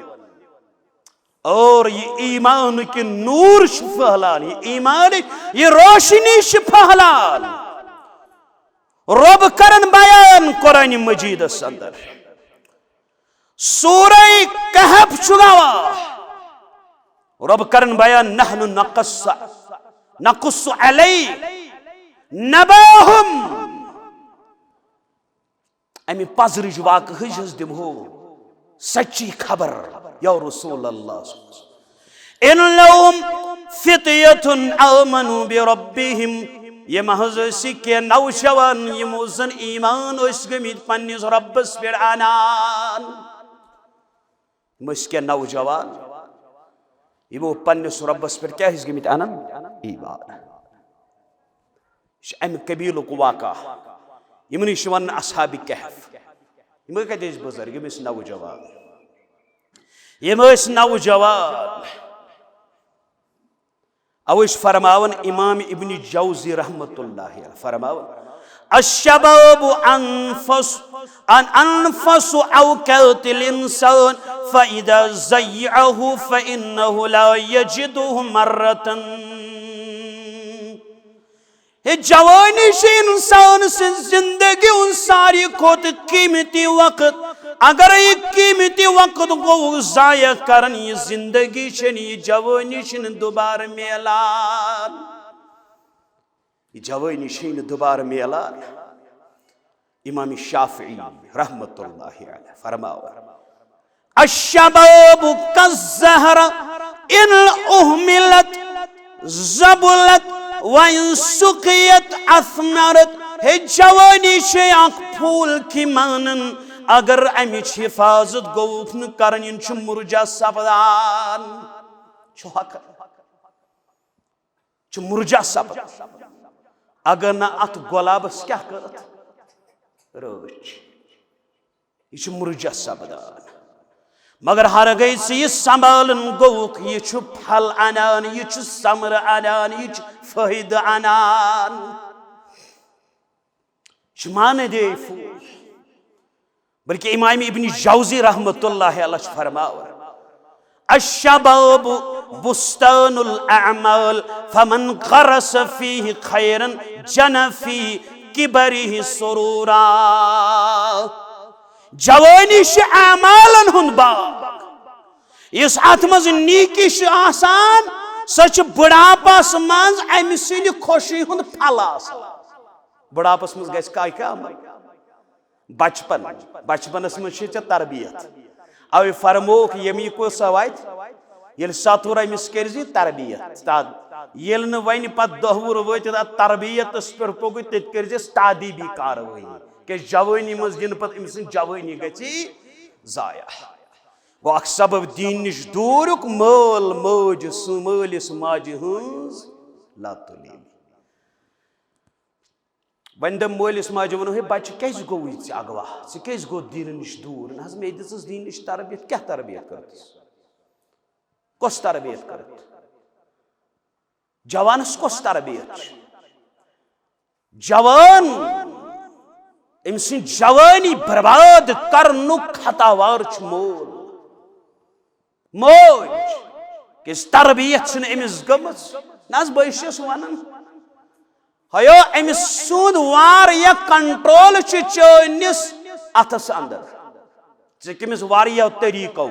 और ये ईमान के नूर फहलान ये ईमान ये रोशनी फहलान रब करन बयान कुरान मजीद अंदर सूरह कहफ चुगावा रब करन बयान नहनु नक़ुस्सु अलैक नबाहुम अमी पजरिज वाक़अ दिमहो सच्ची खबर या रसूल अल्लाह इन्नहुम फित्यतुन आमनु बिरब्बिहिम ये महज के नौजवान यमो जन ईमान गमित पन्निस रब्बस पे आनान के नौजवान यमो पन्निस रब्बस पे क्या गमित आनन ईमान अम कबील वाक़ा यमन वन असहाब कहफ यम कत बुजुर्ग यम नौजवान नौजवान अवश फरमावन इमाम इब्न जौजी रहमतुल्लाह अलैह फरमावन अश्शबाबु अनफसु औकातिल इंसान फइदा ज़य्यअहु फइन्नहु ला यजिदुहु मर्रतन। जवानी इंसान से जिंदगी उन सारी खोत कीमती वक्त अगर ये कीमती वक्त गो जाया करन ये जिंदगी ये जवानी दोबारा मिलान ये जवानी दोबारा मिलान। इमाम शाफी रहमतुल्लाह अलैह फरमावा अश्शबाबु कज़्ज़हरा इन उहमिलत ज़बुलत व इन सुक़ियत अथमरत। हे जवानी फूल की मानन अगर अमिच हिफाजत गोख न करन इन मुरजा सपदान मुरजा सपदान अगर न अत गुलाबस क्या करत रोच यह मुरजा सपदान। मगर हर गई से यह संभालन गोख यह फल अनान यह समर अनान यह फायदा अनान मान दे फूल। बल्कि इमाम इब्न जौजी रहमतुल्लाह अलैह फरमावा अश्शबाबु बुस्तानुल अअमाल फमन गरस फीहि खैरन जन फीहि किबरिहि सुरूरा। जवानी अमालन हुंद बाग इस अत मज नीकी आसान सच बुढ़ापस मज अमि सिंद खुशी हुंद फल आसान। बुढ़ापस मज गस क्या बचपन बचपनस मज तरबियत अवे फरमोक यमी को सवात ये सतुर अमिस कर तरबियत ये वन पे दहवुर वत तरबियत पे पोग तत कर तादीबी कार्रवाई कि जवानी मज दिन पे अम जवानी गई जाया गो अख सबब दीन निश दूरुक माल मौज मालिस माजि हज लतुली। वन दम मालिस माजि वो हे बच्चे क्या गो अगवा क्या गो दीन निश दूर ना मे दिस दीन निश तरबियत क्या तरबियत कर कस तरबियत कर जवानस कस तरबियत जवान अम जवानी बर्बाद करनुक खतावार मोल मौज कि तरबियत अमिस गमस ना बस वन हयो अमिस सुद वारिया कंट्रोल चनिस अथस अंदर कमिस वारिया तरीको।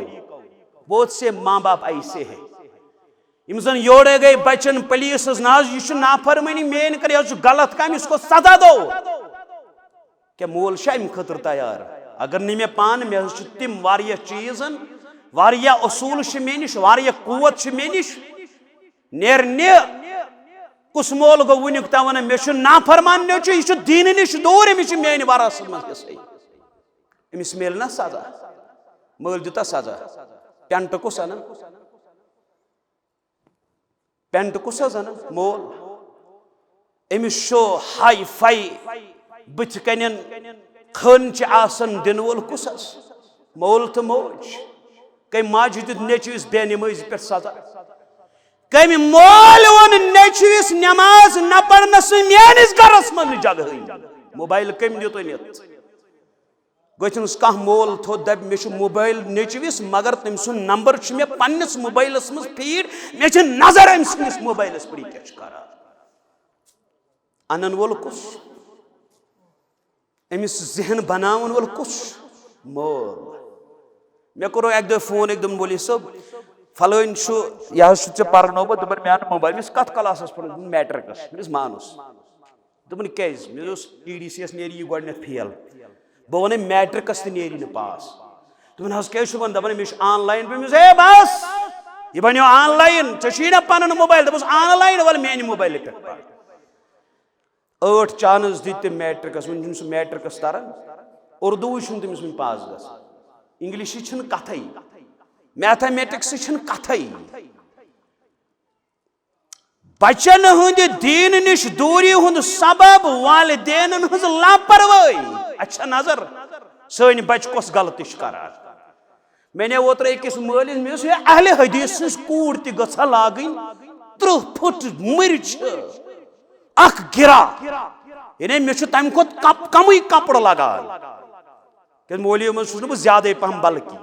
बहुत से माँ बाप ऐसे है इम जन योड़े गए बचन पुलिस नाज यह नाफरमानी मेन कर गलत काम इसको सजा दो क्या मोल अम खतर तैयार अगर नहीं मे पान मे तिम वारिया चीजन वारिया असूल मे निश वारिया कुवत मे निश नेरने कुस मोल गो वुनिक तवन मे नाफरमान यह दीन निश दूर अमिस मेन वरासत मज अमिस मिल ना सजा मल दिता सजा पेंट कुस अन पेंट कुस अन मोल अमिस हाई फाई बुथ कन खन दिन वोल कुस मोल तो मौज कम माज दित नेचविस बेनमाजी पे सजा कम मोल वो नेचविस नमाज न पढ़नस मेनिस गरस मन जगह मोबाइल कम दित नित गस कह मोल थो दप मे मोबाइल नेचविस मगर तम सुन नंबर मे पन्निस मोबाइलस मज फीड मे नजर अम सिंस मोबाइलस पे क्या अनन वोल कुस अमिस जहन बनावन वोल कुस मोल। मे करो एक दो फोन एकदम बोली सब फलन यह पर्नो बह मे मोबाइल मे कत क्लास पे मैट्रिकस मे मानुस दोपन क्या मे TDC नी गो फेल बह वन मैट्रिकस नी पास दोपन क्या दपान मे ऑनलाइन पे बस यह बनो ऑनलाइन ना पन मोबाइल दस ऑनलाइन वाल मे मोबाइल पे 8 चांस दित मैट्रिकस वन मैट्रिकस तरन उर्दू तमिस वन पास ग इंग्लिश कथ मैथमेटिक्स कथ बचन हंद दीन निश दूरी हुंद सबब वालिदैन हज लापरवाही अच्छा नजर सन बच कस गलती करान मैंने ओतर अकिस मालिस मे अहले हदीस कूर त लागन 30 फुट मर्च अख गिरा यानी मे तम कम कपड़ लगान मौलवी मज बह ज्यादा पहम बल्कि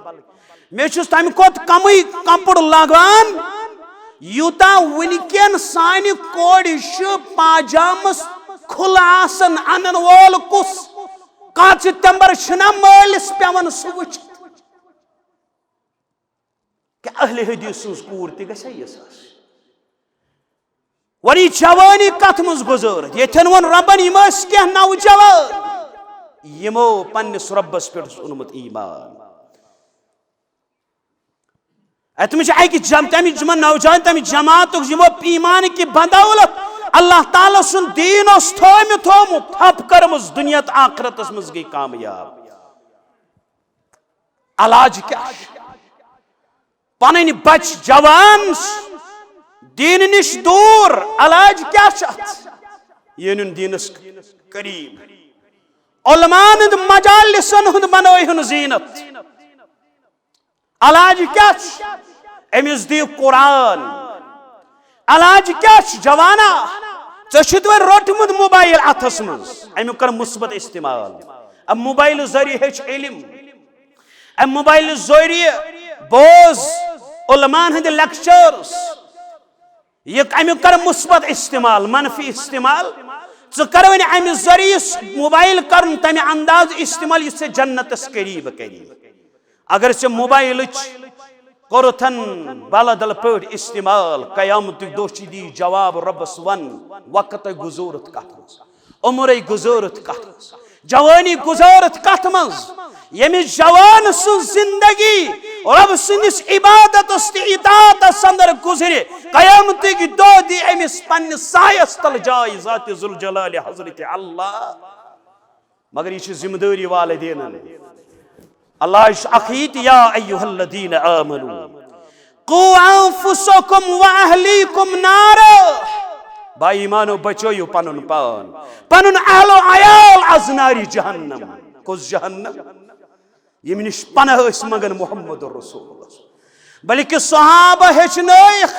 मे तम कम कपड़ लगान यूता वनकन सान कोड़ पाजामस खुला अनन वोल कुस कत तंबर मालिस पेवन सह वो अहले हदीस कूर तस वन जवानी कत मज गुजर ये वन रबन कह नौजवान यमो पन्निस रब्बस पे ओनमुत ईमान तम तम नौजवान तम जमात ईमान की बदौलत अल्लाह ताला सुन दीन थोमुत थप करमज दुनिया आखरतस मज गई कामयाब अलाज क्या पन बच जवान दीन निश दूर अलाज क्या ये दीनस करीब उलमान मजालिसन हुंद बनोहन जीनत अलाज क्या अमिस दी कुरान अलाज क्या जवाना वे रोटमुत मोबाइल अथस मज अमुक कर मुस्बत इस्तेमाल अब मोबाइल जरिए हेच इल्म अब मोबाइल जरिए बोज उलमान हंद लेक्चर्स ये अमुक कर मुस्बत इस्तेमाल मनफी इस्तेमाल कर वन अमि जरिए मोबाइल कर तमे अंदाज इस्तेमाल ये जन्नतस करीब करी अगर से मोबाइल कोरथन बलदल पे इस्तेमाल कयामत दोष दी जवाब रबस वन वक्त गुजरत कत उम्र गुजरत कत जवानी गुजरत कत मज यमि जवान सु जिंदगी रब सुनिस इबादत इताअत अंदर गुजरे कयामत की दो दी अमिस पन्न सायस तल जाय जात जुल जलाल हजरत अल्लाह मगर ये जिम्मेदारी वालिदैन अल्लाह अखीत या अय्युहल्लदीन आमनू कू अंफुसकुम व अहलीकुम नार बा ईमानो बचोयु पनुन पान पनुन अहलो अयाल अज नारी जहन्नम कुस जहन्नम यम निश पनाह मगन मोहम्मद रसूलुल्लाह बल्कि सहाबा हेचनैख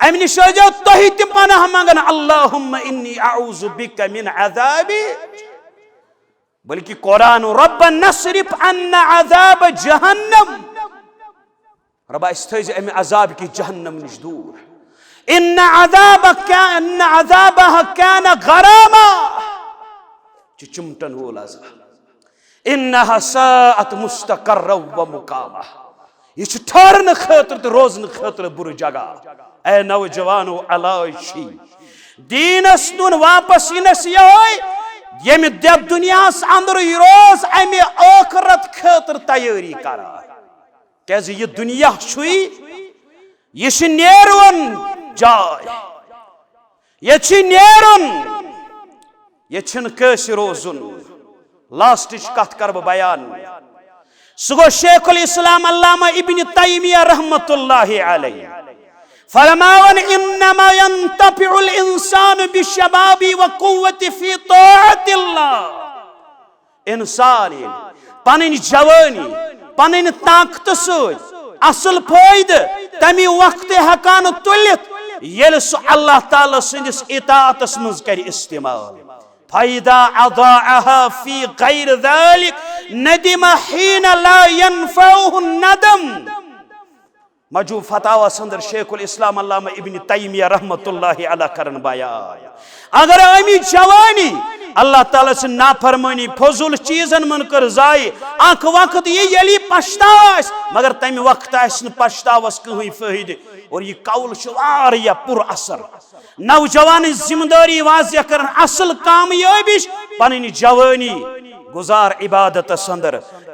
अम निश तुहि त पनाह मगन अल्लाहुम्मा इन्नी अऊज़ु बिका मिन अज़ाबि बल्कि कुरान रब्बन नस्रिफ अन्ना अज़ाब जहन्नम रब्बा इस अमि अज़ाब की जहन्नम निश दूर इन्ना अज़ाबहा कान गरामा चुमटन वोल अज़ाब इन्नहा साअत मुस्तक़र्रा व मुकामा ये ठहरन खतर तो रोजन खतर बुर जगह ए नौजवानो अलाशी दीनस नुन वापस इनस यम दब दुनिया अंदर रोज अमि आखरत खतर तैयारी कर क्या ये दुनिया छुई ये नेरुन जाय ये नेरुन ये कैसे रोजुन लास्ट कत कर बयान सह गो शेखुल इस्लाम अल्लामा इब्न तैमिया रहमतुल्लाहि अलैहि फरमावन इन्नमा यंतफिउल इंसान बिशबाबी व कुव्वति फी ताअतिल्लाह इंसान पनन जवानी पनन ताकत सत असल फायद तमी वक्त हकान तुलित येल सु अल्लाह ताला सुंदिस इताअतस मज कर इस्तेमाल फायदा अदाअहा फी गैर ज़ालिक नदिम हीन ला यनफउहु नदम मजू फतावा संदर शेखुल इस्लाम अल्लामा इब्न तैमिया रहमतुल्लाहि अलैहि करन बयान अगर अमी जवानी अल्लाह ताला से नाफरमानी फजूल चीजन मन कर जाय अख वक्त ये पछताव मगर तम वक्त पछतावस कहीं फायदे और ये कौल वारिया पुर असर नौजवान जिम्मेदारी वाजिया कर असल कामयाबिश पन जवानी गुजार इबादत अंदर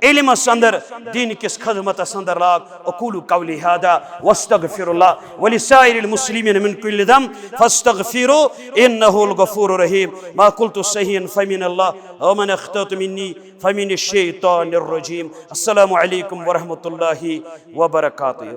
इल्म अंदर दीन किस खदमत अंदर लाग अकूलु कौली हादा वस्तगफिरुल्लाह व लिसाइरिल मुस्लिमीन मिन कुल्लि दम फस्तगफिरु इन्नहुल गफूरुर रहीम मा कुल्तु सहीन फमिनल्लाह व मन अख्तअतु मिन्नी फमिनश शैतानिर रजीम अस्सलामु अलैकुम व रहमतुल्लाहि व बरकातुहू।